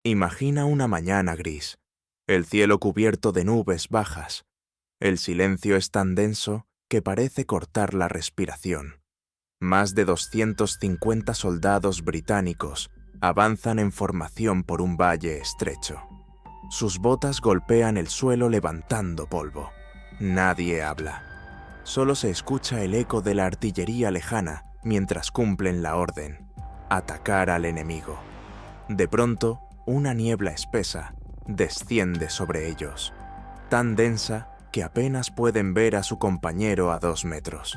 Imagina una mañana gris, el cielo cubierto de nubes bajas. El silencio es tan denso que parece cortar la respiración. Más de 250 soldados británicos avanzan en formación por un valle estrecho. Sus botas golpean el suelo levantando polvo. Nadie habla. Solo se escucha el eco de la artillería lejana mientras cumplen la orden: atacar al enemigo. De pronto, una niebla espesa desciende sobre ellos, tan densa que apenas pueden ver a su compañero a 2 metros.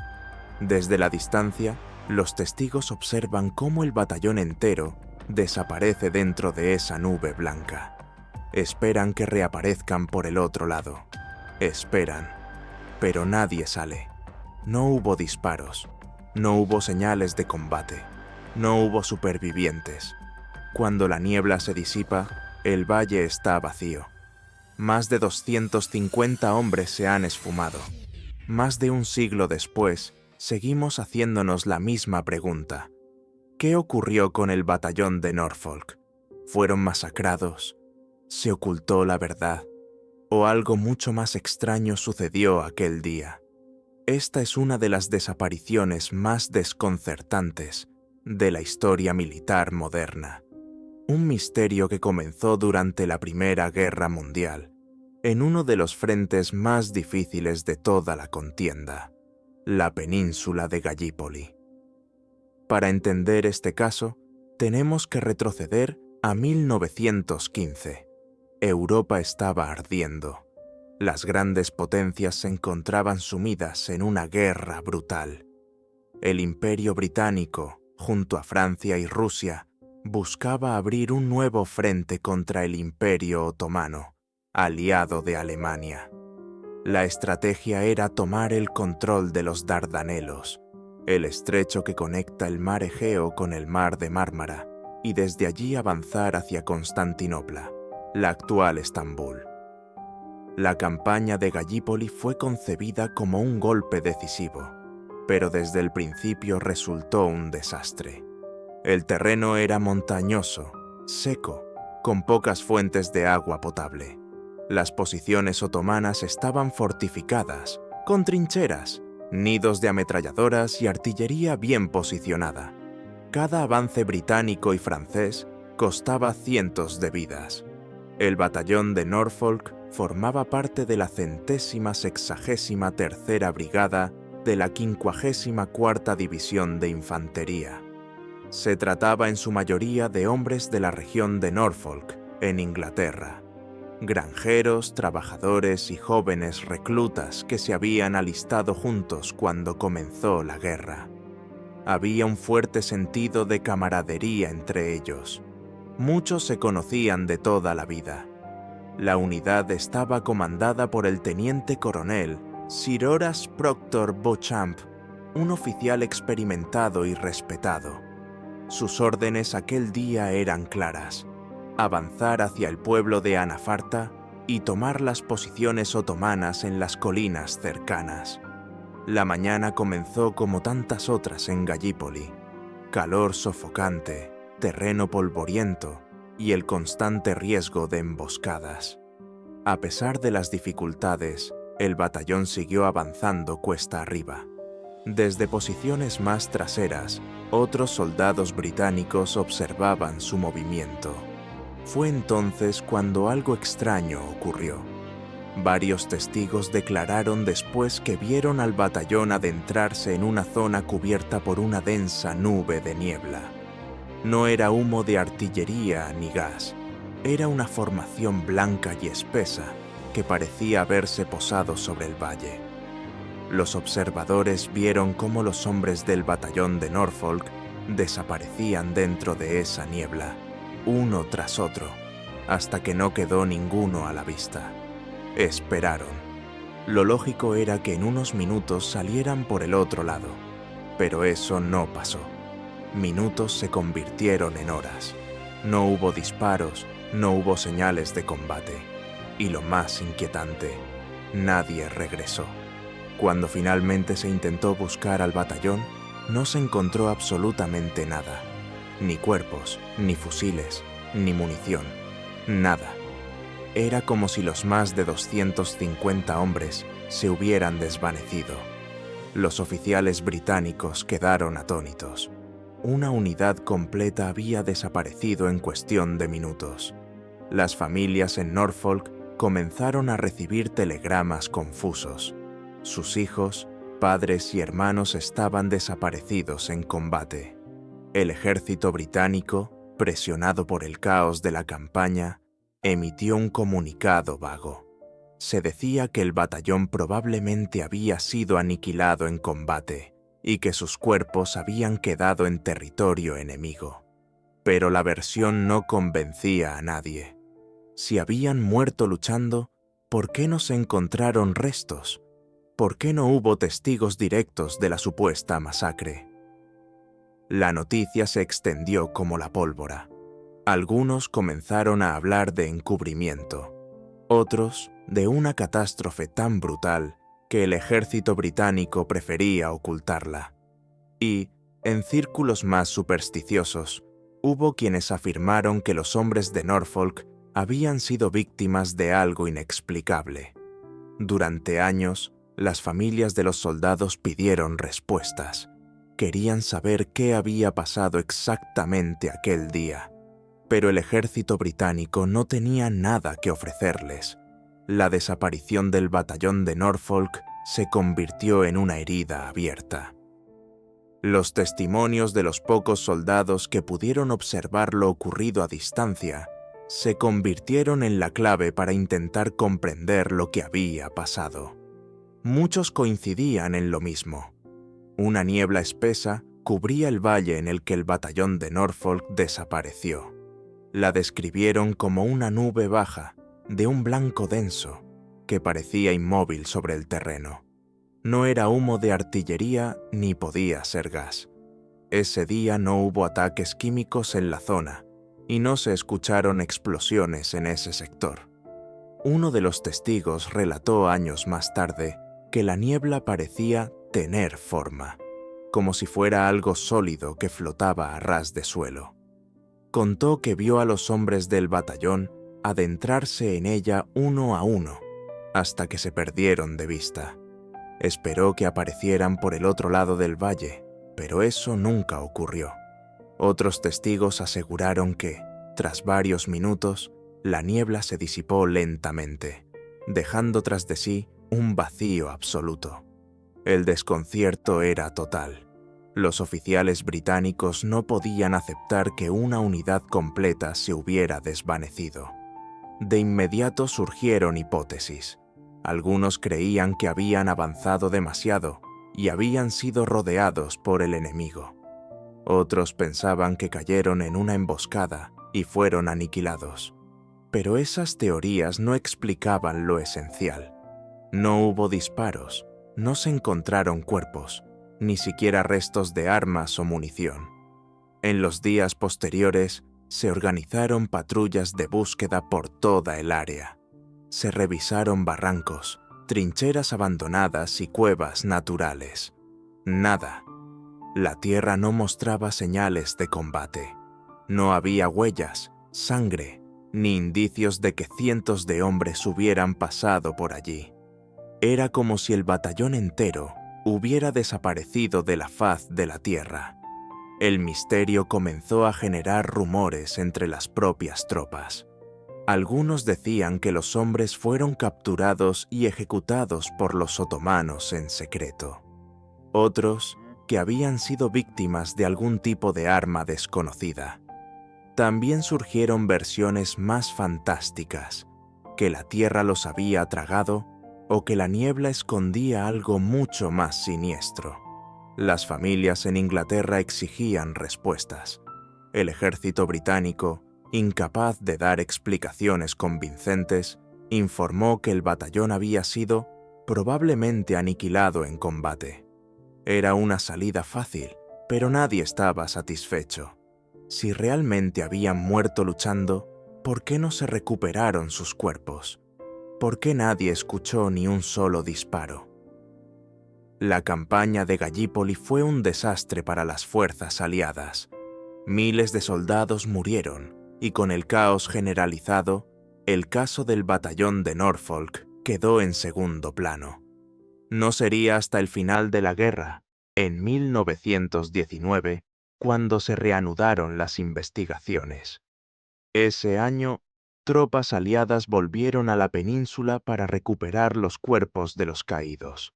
Desde la distancia, los testigos observan cómo el batallón entero desaparece dentro de esa nube blanca. Esperan que reaparezcan por el otro lado. Esperan, pero nadie sale. No hubo disparos, no hubo señales de combate, no hubo supervivientes. Cuando la niebla se disipa, el valle está vacío. Más de 250 hombres se han esfumado. Más de un siglo después, seguimos haciéndonos la misma pregunta. ¿Qué ocurrió con el batallón de Norfolk? ¿Fueron masacrados? ¿Se ocultó la verdad? ¿O algo mucho más extraño sucedió aquel día? Esta es una de las desapariciones más desconcertantes de la historia militar moderna. Un misterio que comenzó durante la Primera Guerra Mundial, en uno de los frentes más difíciles de toda la contienda, la península de Gallipoli. Para entender este caso, tenemos que retroceder a 1915. Europa estaba ardiendo. Las grandes potencias se encontraban sumidas en una guerra brutal. El Imperio Británico, junto a Francia y Rusia, buscaba abrir un nuevo frente contra el Imperio Otomano, aliado de Alemania. La estrategia era tomar el control de los Dardanelos, el estrecho que conecta el mar Egeo con el mar de Mármara, y desde allí avanzar hacia Constantinopla, la actual Estambul. La campaña de Gallipoli fue concebida como un golpe decisivo, pero desde el principio resultó un desastre. El terreno era montañoso, seco, con pocas fuentes de agua potable. Las posiciones otomanas estaban fortificadas, con trincheras, nidos de ametralladoras y artillería bien posicionada. Cada avance británico y francés costaba cientos de vidas. El batallón de Norfolk formaba parte de la 163ª Brigada de la 54ª División de Infantería. Se trataba en su mayoría de hombres de la región de Norfolk, en Inglaterra. Granjeros, trabajadores y jóvenes reclutas que se habían alistado juntos cuando comenzó la guerra. Había un fuerte sentido de camaradería entre ellos. Muchos se conocían de toda la vida. La unidad estaba comandada por el teniente coronel Sir Horace Proctor Beauchamp, un oficial experimentado y respetado. Sus órdenes aquel día eran claras: avanzar hacia el pueblo de Anafarta y tomar las posiciones otomanas en las colinas cercanas. La mañana comenzó como tantas otras en Gallipoli: calor sofocante, terreno polvoriento y el constante riesgo de emboscadas. A pesar de las dificultades, el batallón siguió avanzando cuesta arriba. Desde posiciones más traseras, otros soldados británicos observaban su movimiento. Fue entonces cuando algo extraño ocurrió. Varios testigos declararon después que vieron al batallón adentrarse en una zona cubierta por una densa nube de niebla. No era humo de artillería ni gas, era una formación blanca y espesa que parecía haberse posado sobre el valle. Los observadores vieron cómo los hombres del batallón de Norfolk desaparecían dentro de esa niebla, uno tras otro, hasta que no quedó ninguno a la vista. Esperaron. Lo lógico era que en unos minutos salieran por el otro lado, pero eso no pasó. Minutos se convirtieron en horas. No hubo disparos, no hubo señales de combate. Y lo más inquietante, nadie regresó. Cuando finalmente se intentó buscar al batallón, no se encontró absolutamente nada. Ni cuerpos, ni fusiles, ni munición. Nada. Era como si los más de 250 hombres se hubieran desvanecido. Los oficiales británicos quedaron atónitos. Una unidad completa había desaparecido en cuestión de minutos. Las familias en Norfolk comenzaron a recibir telegramas confusos. Sus hijos, padres y hermanos estaban desaparecidos en combate. El ejército británico, presionado por el caos de la campaña, emitió un comunicado vago. Se decía que el batallón probablemente había sido aniquilado en combate y que sus cuerpos habían quedado en territorio enemigo. Pero la versión no convencía a nadie. Si habían muerto luchando, ¿por qué no se encontraron restos? ¿Por qué no hubo testigos directos de la supuesta masacre? La noticia se extendió como la pólvora. Algunos comenzaron a hablar de encubrimiento, otros de una catástrofe tan brutal que el ejército británico prefería ocultarla. Y, en círculos más supersticiosos, hubo quienes afirmaron que los hombres de Norfolk habían sido víctimas de algo inexplicable. Durante años, las familias de los soldados pidieron respuestas. Querían saber qué había pasado exactamente aquel día. Pero el ejército británico no tenía nada que ofrecerles. La desaparición del batallón de Norfolk se convirtió en una herida abierta. Los testimonios de los pocos soldados que pudieron observar lo ocurrido a distancia se convirtieron en la clave para intentar comprender lo que había pasado. Muchos coincidían en lo mismo. Una niebla espesa cubría el valle en el que el batallón de Norfolk desapareció. La describieron como una nube baja, de un blanco denso, que parecía inmóvil sobre el terreno. No era humo de artillería ni podía ser gas. Ese día no hubo ataques químicos en la zona y no se escucharon explosiones en ese sector. Uno de los testigos relató años más tarde que la niebla parecía tener forma, como si fuera algo sólido que flotaba a ras de suelo. Contó que vio a los hombres del batallón adentrarse en ella uno a uno, hasta que se perdieron de vista. Esperó que aparecieran por el otro lado del valle, pero eso nunca ocurrió. Otros testigos aseguraron que, tras varios minutos, la niebla se disipó lentamente, dejando tras de sí un vacío absoluto. El desconcierto era total. Los oficiales británicos no podían aceptar que una unidad completa se hubiera desvanecido. De inmediato surgieron hipótesis. Algunos creían que habían avanzado demasiado y habían sido rodeados por el enemigo. Otros pensaban que cayeron en una emboscada y fueron aniquilados. Pero esas teorías no explicaban lo esencial. No hubo disparos, no se encontraron cuerpos, ni siquiera restos de armas o munición. En los días posteriores, se organizaron patrullas de búsqueda por toda el área. Se revisaron barrancos, trincheras abandonadas y cuevas naturales. Nada. La tierra no mostraba señales de combate. No había huellas, sangre, ni indicios de que cientos de hombres hubieran pasado por allí. Era como si el batallón entero hubiera desaparecido de la faz de la tierra. El misterio comenzó a generar rumores entre las propias tropas. Algunos decían que los hombres fueron capturados y ejecutados por los otomanos en secreto. Otros, que habían sido víctimas de algún tipo de arma desconocida. También surgieron versiones más fantásticas, que la tierra los había tragado o que la niebla escondía algo mucho más siniestro. Las familias en Inglaterra exigían respuestas. El ejército británico, incapaz de dar explicaciones convincentes, informó que el batallón había sido probablemente aniquilado en combate. Era una salida fácil, pero nadie estaba satisfecho. Si realmente habían muerto luchando, ¿por qué no se recuperaron sus cuerpos? ¿Por qué nadie escuchó ni un solo disparo? La campaña de Gallipoli fue un desastre para las fuerzas aliadas. Miles de soldados murieron y con el caos generalizado, el caso del batallón de Norfolk quedó en segundo plano. No sería hasta el final de la guerra, en 1919, cuando se reanudaron las investigaciones. Ese año, tropas aliadas volvieron a la península para recuperar los cuerpos de los caídos.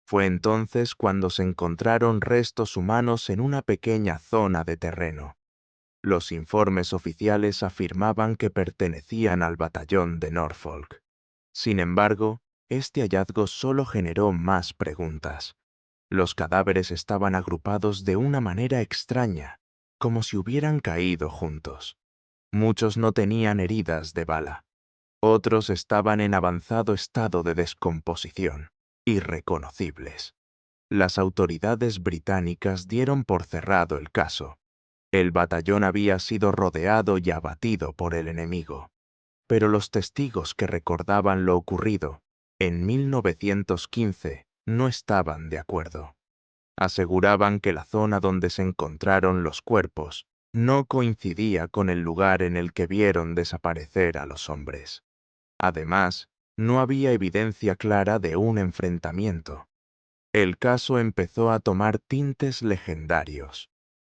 Fue entonces cuando se encontraron restos humanos en una pequeña zona de terreno. Los informes oficiales afirmaban que pertenecían al batallón de Norfolk. Sin embargo, este hallazgo solo generó más preguntas. Los cadáveres estaban agrupados de una manera extraña, como si hubieran caído juntos. Muchos no tenían heridas de bala. Otros estaban en avanzado estado de descomposición, irreconocibles. Las autoridades británicas dieron por cerrado el caso. El batallón había sido rodeado y abatido por el enemigo. Pero los testigos que recordaban lo ocurrido en 1915 no estaban de acuerdo. Aseguraban que la zona donde se encontraron los cuerpos no coincidía con el lugar en el que vieron desaparecer a los hombres. Además, no había evidencia clara de un enfrentamiento. El caso empezó a tomar tintes legendarios.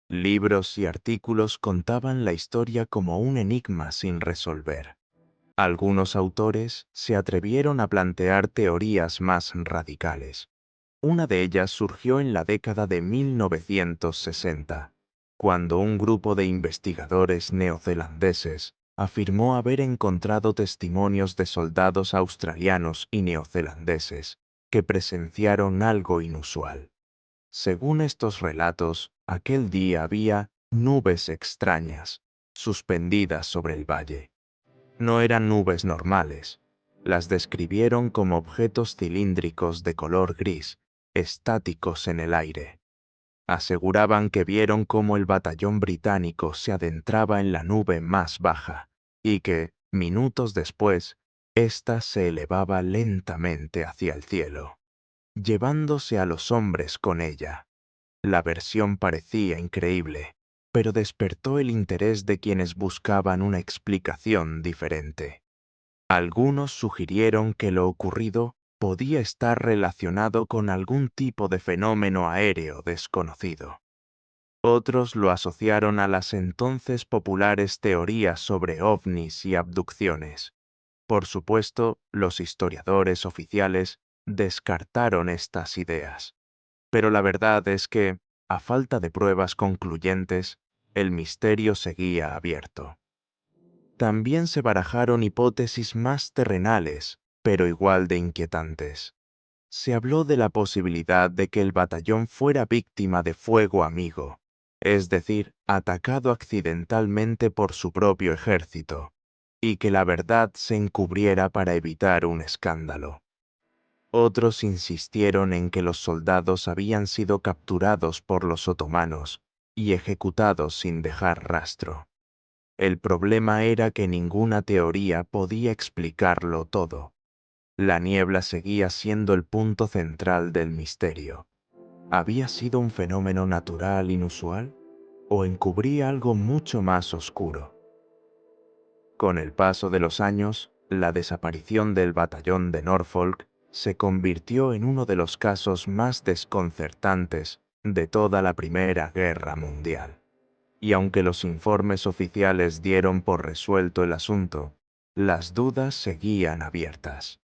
Libros y artículos contaban la historia como un enigma sin resolver. Algunos autores se atrevieron a plantear teorías más radicales. Una de ellas surgió en la década de 1960, cuando un grupo de investigadores neozelandeses afirmó haber encontrado testimonios de soldados australianos y neozelandeses que presenciaron algo inusual. Según estos relatos, aquel día había nubes extrañas, suspendidas sobre el valle. No eran nubes normales. Las describieron como objetos cilíndricos de color gris, estáticos en el aire. Aseguraban que vieron cómo el batallón británico se adentraba en la nube más baja y que, minutos después, ésta se elevaba lentamente hacia el cielo, llevándose a los hombres con ella. La versión parecía increíble, pero despertó el interés de quienes buscaban una explicación diferente. Algunos sugirieron que lo ocurrido podía estar relacionado con algún tipo de fenómeno aéreo desconocido. Otros lo asociaron a las entonces populares teorías sobre ovnis y abducciones. Por supuesto, los historiadores oficiales descartaron estas ideas. Pero la verdad es que, a falta de pruebas concluyentes, el misterio seguía abierto. También se barajaron hipótesis más terrenales, pero igual de inquietantes. Se habló de la posibilidad de que el batallón fuera víctima de fuego amigo, es decir, atacado accidentalmente por su propio ejército, y que la verdad se encubriera para evitar un escándalo. Otros insistieron en que los soldados habían sido capturados por los otomanos y ejecutados sin dejar rastro. El problema era que ninguna teoría podía explicarlo todo. La niebla seguía siendo el punto central del misterio. ¿Había sido un fenómeno natural inusual o encubría algo mucho más oscuro? Con el paso de los años, la desaparición del batallón de Norfolk se convirtió en uno de los casos más desconcertantes de toda la Primera Guerra Mundial. Y aunque los informes oficiales dieron por resuelto el asunto, las dudas seguían abiertas.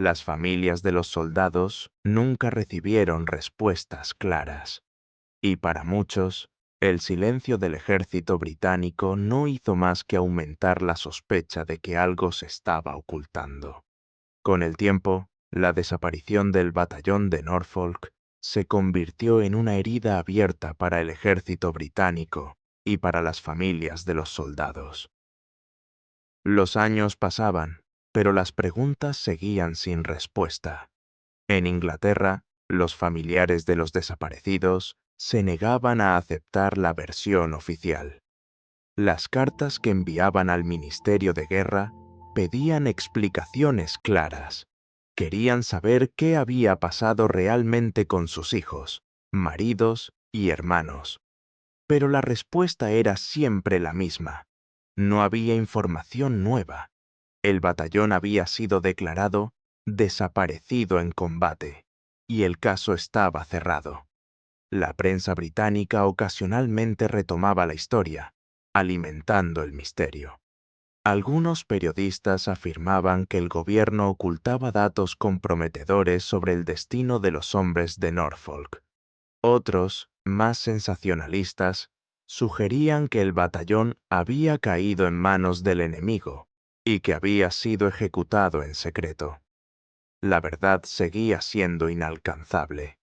Las familias de los soldados nunca recibieron respuestas claras. Y para muchos, el silencio del ejército británico no hizo más que aumentar la sospecha de que algo se estaba ocultando. Con el tiempo, la desaparición del batallón de Norfolk se convirtió en una herida abierta para el ejército británico y para las familias de los soldados. Los años pasaban, pero las preguntas seguían sin respuesta. En Inglaterra, los familiares de los desaparecidos se negaban a aceptar la versión oficial. Las cartas que enviaban al Ministerio de Guerra pedían explicaciones claras. Querían saber qué había pasado realmente con sus hijos, maridos y hermanos. Pero la respuesta era siempre la misma. No había información nueva. El batallón había sido declarado desaparecido en combate, y el caso estaba cerrado. La prensa británica ocasionalmente retomaba la historia, alimentando el misterio. Algunos periodistas afirmaban que el gobierno ocultaba datos comprometedores sobre el destino de los hombres de Norfolk. Otros, más sensacionalistas, sugerían que el batallón había caído en manos del enemigo y que había sido ejecutado en secreto. La verdad seguía siendo inalcanzable.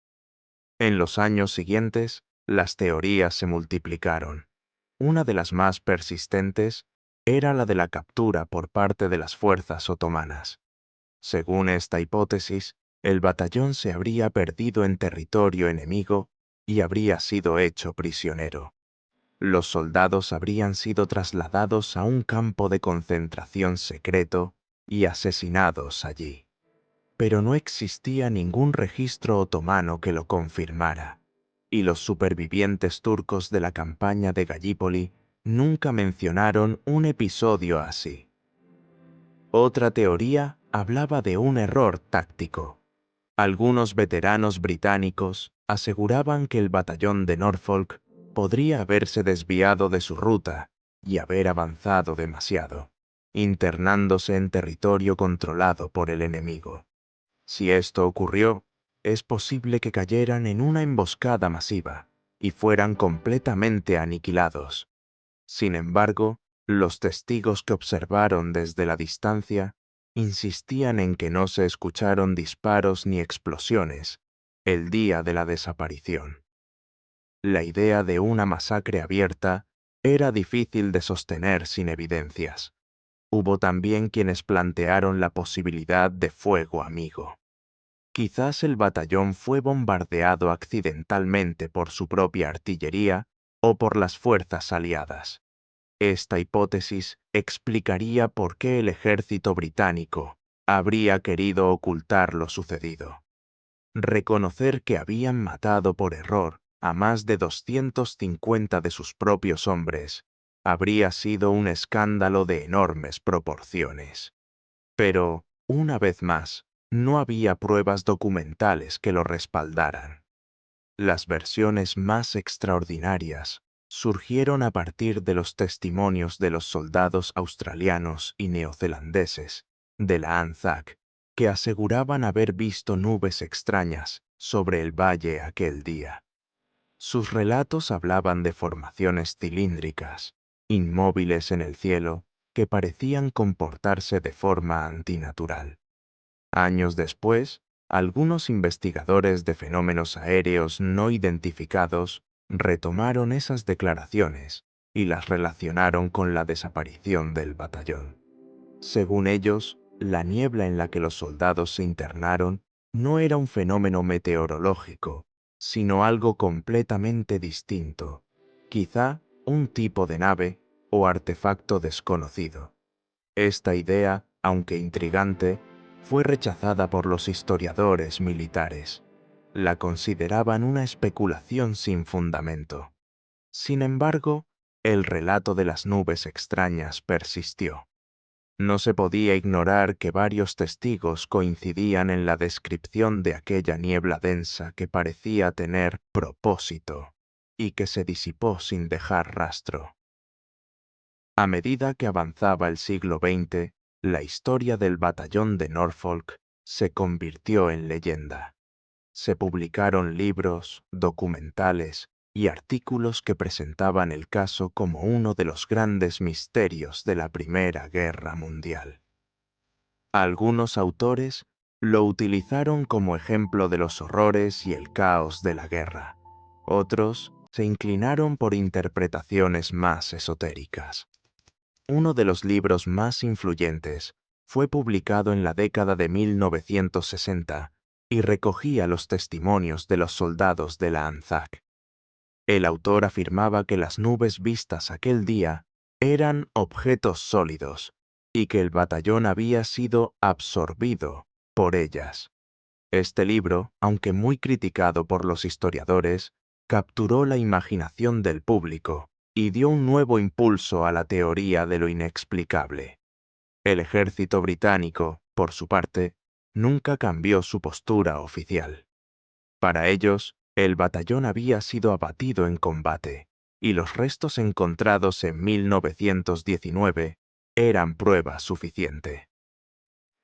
En los años siguientes, las teorías se multiplicaron. Una de las más persistentes era la de la captura por parte de las fuerzas otomanas. Según esta hipótesis, el batallón se habría perdido en territorio enemigo y habría sido hecho prisionero. Los soldados habrían sido trasladados a un campo de concentración secreto y asesinados allí. Pero no existía ningún registro otomano que lo confirmara, y los supervivientes turcos de la campaña de Gallipoli nunca mencionaron un episodio así. Otra teoría hablaba de un error táctico. Algunos veteranos británicos aseguraban que el batallón de Norfolk podría haberse desviado de su ruta y haber avanzado demasiado, internándose en territorio controlado por el enemigo. Si esto ocurrió, es posible que cayeran en una emboscada masiva y fueran completamente aniquilados. Sin embargo, los testigos que observaron desde la distancia insistían en que no se escucharon disparos ni explosiones el día de la desaparición. La idea de una masacre abierta era difícil de sostener sin evidencias. Hubo también quienes plantearon la posibilidad de fuego amigo. Quizás el batallón fue bombardeado accidentalmente por su propia artillería o por las fuerzas aliadas. Esta hipótesis explicaría por qué el ejército británico habría querido ocultar lo sucedido. Reconocer que habían matado por error a más de 250 de sus propios hombres habría sido un escándalo de enormes proporciones. Pero, una vez más, no había pruebas documentales que lo respaldaran. Las versiones más extraordinarias surgieron a partir de los testimonios de los soldados australianos y neozelandeses de la ANZAC, que aseguraban haber visto nubes extrañas sobre el valle aquel día. Sus relatos hablaban de formaciones cilíndricas, inmóviles en el cielo, que parecían comportarse de forma antinatural. Años después, algunos investigadores de fenómenos aéreos no identificados retomaron esas declaraciones y las relacionaron con la desaparición del batallón. Según ellos, la niebla en la que los soldados se internaron no era un fenómeno meteorológico, sino algo completamente distinto, quizá un tipo de nave o artefacto desconocido. Esta idea, aunque intrigante, fue rechazada por los historiadores militares. La consideraban una especulación sin fundamento. Sin embargo, el relato de las nubes extrañas persistió. No se podía ignorar que varios testigos coincidían en la descripción de aquella niebla densa que parecía tener propósito y que se disipó sin dejar rastro. A medida que avanzaba el siglo XX, la historia del batallón de Norfolk se convirtió en leyenda. Se publicaron libros, documentales y artículos que presentaban el caso como uno de los grandes misterios de la Primera Guerra Mundial. Algunos autores lo utilizaron como ejemplo de los horrores y el caos de la guerra. Otros se inclinaron por interpretaciones más esotéricas. Uno de los libros más influyentes fue publicado en la década de 1960 y recogía los testimonios de los soldados de la ANZAC. El autor afirmaba que las nubes vistas aquel día eran objetos sólidos y que el batallón había sido absorbido por ellas. Este libro, aunque muy criticado por los historiadores, capturó la imaginación del público y dio un nuevo impulso a la teoría de lo inexplicable. El ejército británico, por su parte, nunca cambió su postura oficial. Para ellos, el batallón había sido abatido en combate, y los restos encontrados en 1919 eran prueba suficiente.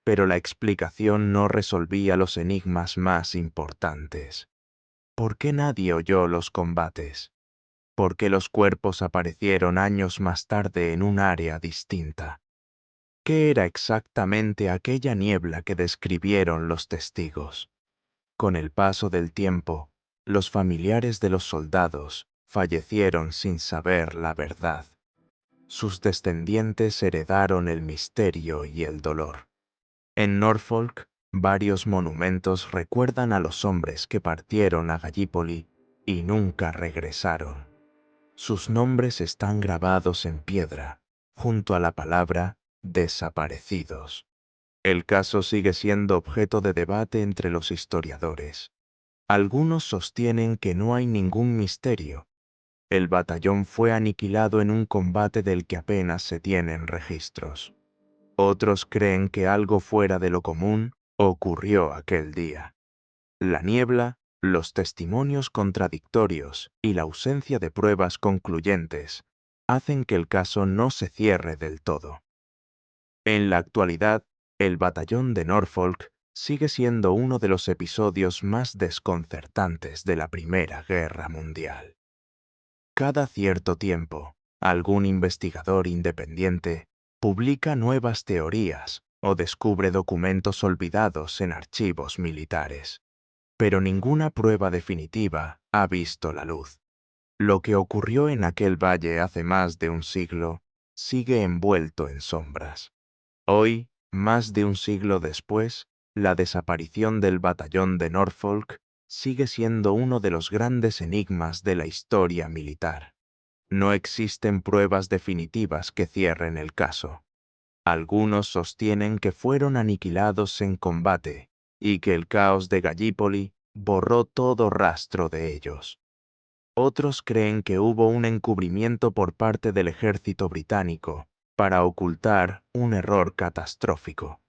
Pero la explicación no resolvía los enigmas más importantes. ¿Por qué nadie oyó los combates? ¿Por qué los cuerpos aparecieron años más tarde en un área distinta? ¿Qué era exactamente aquella niebla que describieron los testigos? Con el paso del tiempo, los familiares de los soldados fallecieron sin saber la verdad. Sus descendientes heredaron el misterio y el dolor. En Norfolk, varios monumentos recuerdan a los hombres que partieron a Gallipoli y nunca regresaron. Sus nombres están grabados en piedra, junto a la palabra desaparecidos. El caso sigue siendo objeto de debate entre los historiadores. Algunos sostienen que no hay ningún misterio. El batallón fue aniquilado en un combate del que apenas se tienen registros. Otros creen que algo fuera de lo común ocurrió aquel día. La niebla, los testimonios contradictorios y la ausencia de pruebas concluyentes hacen que el caso no se cierre del todo. En la actualidad, el batallón de Norfolk sigue siendo uno de los episodios más desconcertantes de la Primera Guerra Mundial. Cada cierto tiempo, algún investigador independiente publica nuevas teorías o descubre documentos olvidados en archivos militares, pero ninguna prueba definitiva ha visto la luz. Lo que ocurrió en aquel valle hace más de un siglo sigue envuelto en sombras. Hoy, más de un siglo después, la desaparición del batallón de Norfolk sigue siendo uno de los grandes enigmas de la historia militar. No existen pruebas definitivas que cierren el caso. Algunos sostienen que fueron aniquilados en combate y que el caos de Gallipoli borró todo rastro de ellos. Otros creen que hubo un encubrimiento por parte del ejército británico para ocultar un error catastrófico.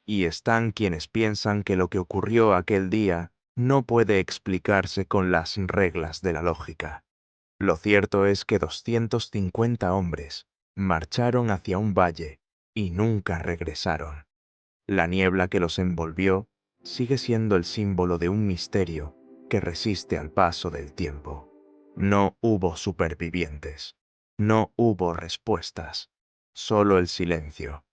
Y están quienes piensan que lo que ocurrió aquel día no puede explicarse con las reglas de la lógica. Lo cierto es que 250 hombres marcharon hacia un valle y nunca regresaron. La niebla que los envolvió sigue siendo el símbolo de un misterio que resiste al paso del tiempo. No hubo supervivientes. No hubo respuestas. Solo el silencio.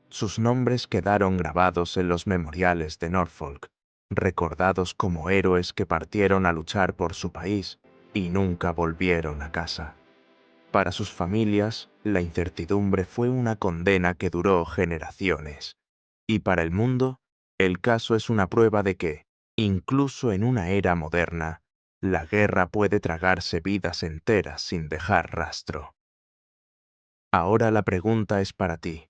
Sus nombres quedaron grabados en los memoriales de Norfolk, recordados como héroes que partieron a luchar por su país y nunca volvieron a casa. Para sus familias, la incertidumbre fue una condena que duró generaciones. Y para el mundo, el caso es una prueba de que, incluso en una era moderna, la guerra puede tragarse vidas enteras sin dejar rastro. Ahora la pregunta es para ti.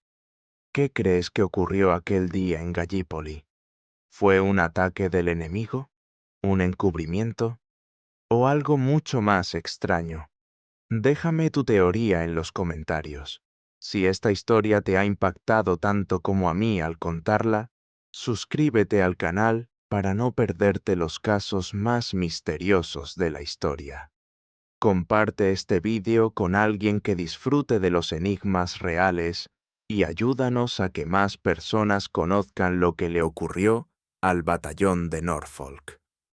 ¿Qué crees que ocurrió aquel día en Gallipoli? ¿Fue un ataque del enemigo? ¿Un encubrimiento? ¿O algo mucho más extraño? Déjame tu teoría en los comentarios. Si esta historia te ha impactado tanto como a mí al contarla, suscríbete al canal para no perderte los casos más misteriosos de la historia. Comparte este vídeo con alguien que disfrute de los enigmas reales y ayúdanos a que más personas conozcan lo que le ocurrió al batallón de Norfolk.